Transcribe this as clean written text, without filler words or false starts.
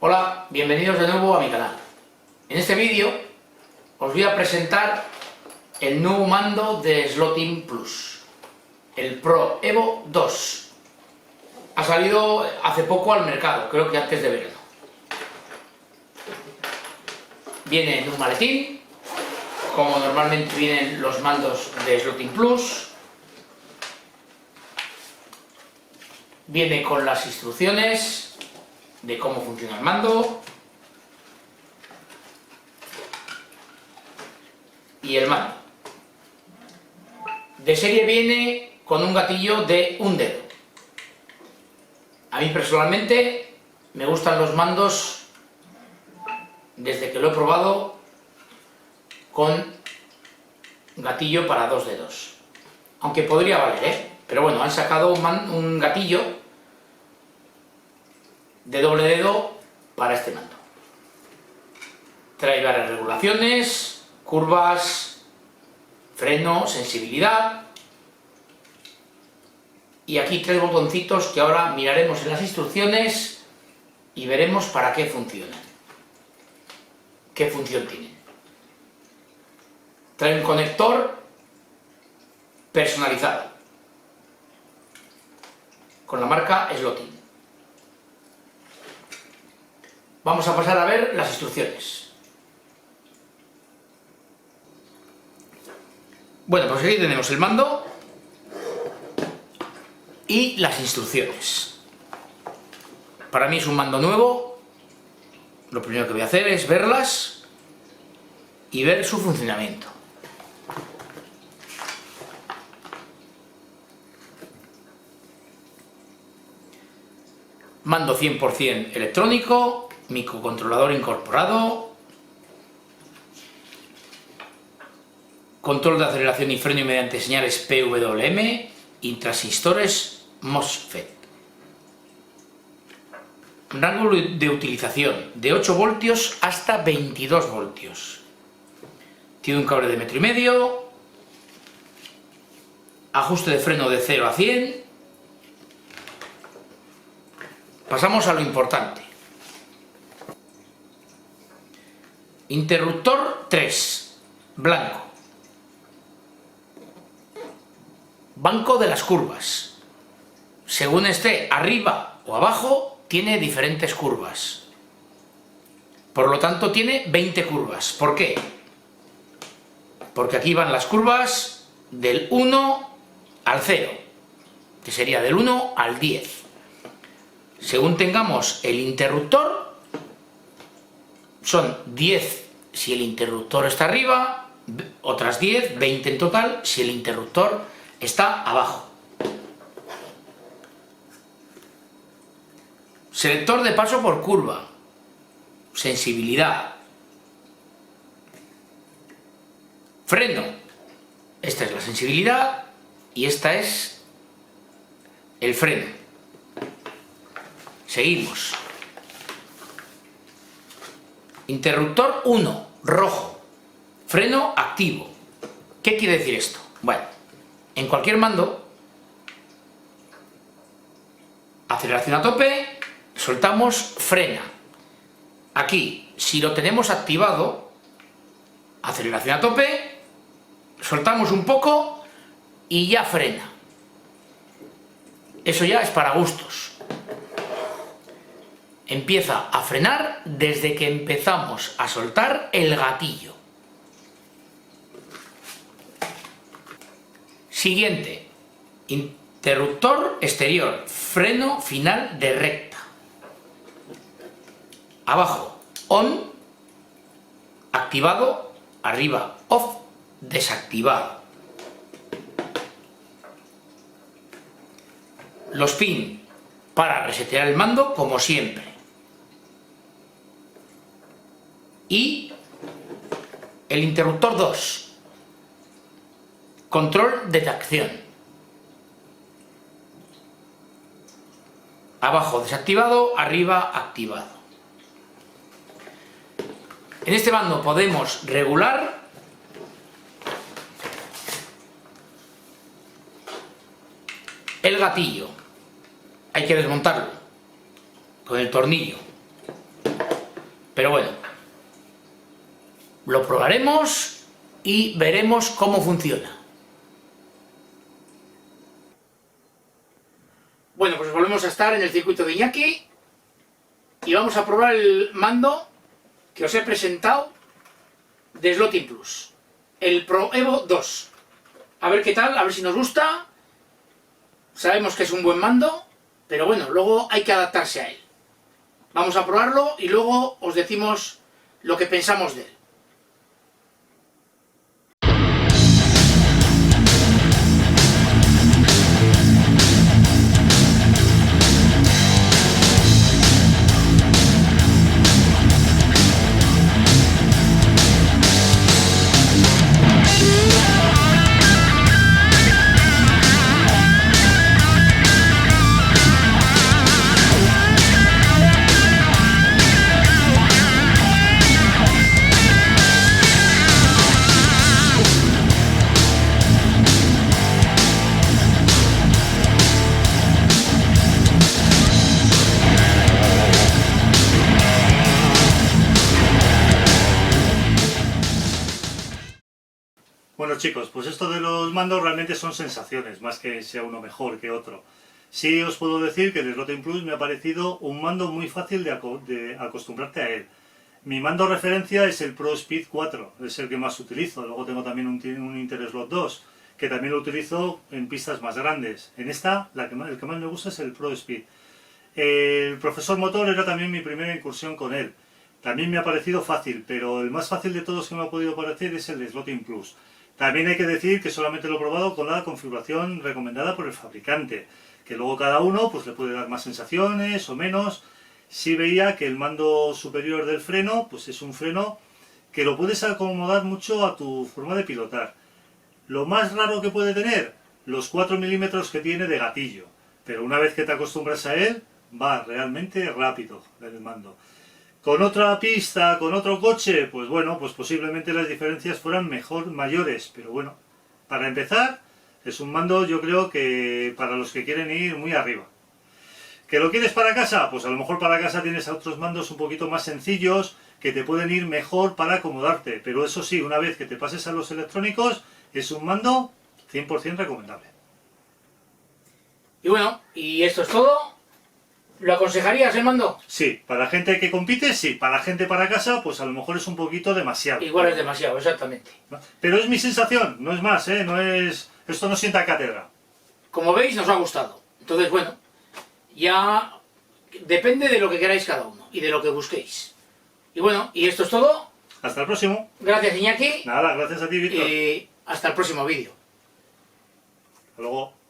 Hola, bienvenidos de nuevo a mi canal. En este vídeo os voy a presentar el nuevo mando de Slot-In Plus, el Pro Evo 2. Ha salido hace poco al mercado, creo que antes de verano. Viene en un maletín, como normalmente vienen los mandos de Slot-In Plus. Viene con las instrucciones de cómo funciona el mando y el mando. De serie viene con un gatillo de un dedo. A mí personalmente me gustan los mandos, desde que lo he probado, con gatillo para dos dedos. Aunque podría valer, pero bueno, han sacado un gatillo de doble dedo para este mando. Trae varias regulaciones, curvas, freno, sensibilidad, y aquí tres botoncitos que ahora miraremos en las instrucciones y veremos para qué funcionan, qué función tienen. Trae un conector personalizado con la marca Slot-In. Vamos a pasar a ver las instrucciones. Bueno, pues aquí tenemos el mando y las instrucciones. Para mí es un mando nuevo. Lo primero que voy a hacer es verlas y ver su funcionamiento. Mando 100% electrónico, microcontrolador incorporado, control de aceleración y freno mediante señales PWM y transistores MOSFET. Rango de utilización de 8 voltios hasta 22 voltios. Tiene un cable de 1,5 metros, ajuste de freno de 0 a 100. Pasamos a lo importante. Interruptor 3, blanco. Banco de las curvas. Según esté arriba o abajo, tiene diferentes curvas. Por lo tanto, tiene 20 curvas. ¿Por qué? Porque aquí van las curvas del 1 al 0, que sería del 1 al 10. Según tengamos el interruptor, son 10 si el interruptor está arriba, otras 10, 20 en total, si el interruptor está abajo. Selector de paso por curva, sensibilidad, freno. Esta es la sensibilidad y esta es el freno. Seguimos. Interruptor 1, rojo. Freno activo. ¿Qué quiere decir esto? Bueno, en cualquier mando, aceleración a tope, soltamos, frena. Aquí, si lo tenemos activado, aceleración a tope, soltamos un poco y ya frena. Eso ya es para gustos. Empieza a frenar desde que empezamos a soltar el gatillo. Siguiente, interruptor exterior, freno final de recta. Abajo, on, activado, arriba, off, desactivado. Los pin para resetear el mando, como siempre. Y el interruptor 2, control de tracción. Abajo desactivado, arriba activado. En este mando podemos regular el gatillo. Hay que desmontarlo con el tornillo. Pero bueno, lo probaremos y veremos cómo funciona. Bueno, pues volvemos a estar en el circuito de Iñaki y vamos a probar el mando que os he presentado de Slotting Plus, el Pro Evo 2. A ver qué tal, a ver si nos gusta. Sabemos que es un buen mando, pero bueno, luego hay que adaptarse a él. Vamos a probarlo y luego os decimos lo que pensamos de él. Bueno chicos, pues esto de los mandos realmente son sensaciones, más que sea uno mejor que otro. Sí os puedo decir que el Slotting Plus me ha parecido un mando muy fácil de acostumbrarte a él. Mi mando referencia es el Pro Speed 4, es el que más utilizo. Luego tengo también un Interslot 2, que también lo utilizo en pistas más grandes. En esta, el que más me gusta es el Pro Speed. El profesor motor era también mi primera incursión con él. También me ha parecido fácil, pero el más fácil de todos que me ha podido parecer es el Slotting Plus. También hay que decir que solamente lo he probado con la configuración recomendada por el fabricante, que luego cada uno pues le puede dar más sensaciones o menos. Sí veía que el mando superior del freno pues es un freno que lo puedes acomodar mucho a tu forma de pilotar. Lo más raro que puede tener, los 4 milímetros que tiene de gatillo, pero una vez que te acostumbras a él, va realmente rápido el mando. Con otra pista, con otro coche, pues bueno, pues posiblemente las diferencias fueran mayores, pero bueno, para empezar, es un mando yo creo que para los que quieren ir muy arriba. ¿Que lo quieres para casa? Pues a lo mejor para casa tienes otros mandos un poquito más sencillos, que te pueden ir mejor para acomodarte, pero eso sí, una vez que te pases a los electrónicos, es un mando 100% recomendable. Y bueno, y esto es todo. ¿Lo aconsejarías el mando? Sí, para gente que compite, sí. Para gente para casa, pues a lo mejor es un poquito demasiado. Igual es demasiado, exactamente. Pero es mi sensación, no es más, ¿eh? No es... Esto no sienta cátedra. Como veis, nos ha gustado. Entonces, bueno, ya depende de lo que queráis cada uno y de lo que busquéis. Y bueno, y esto es todo. Hasta el próximo. Gracias, Iñaki. Nada, gracias a ti, Víctor. Y hasta el próximo vídeo. Hasta luego.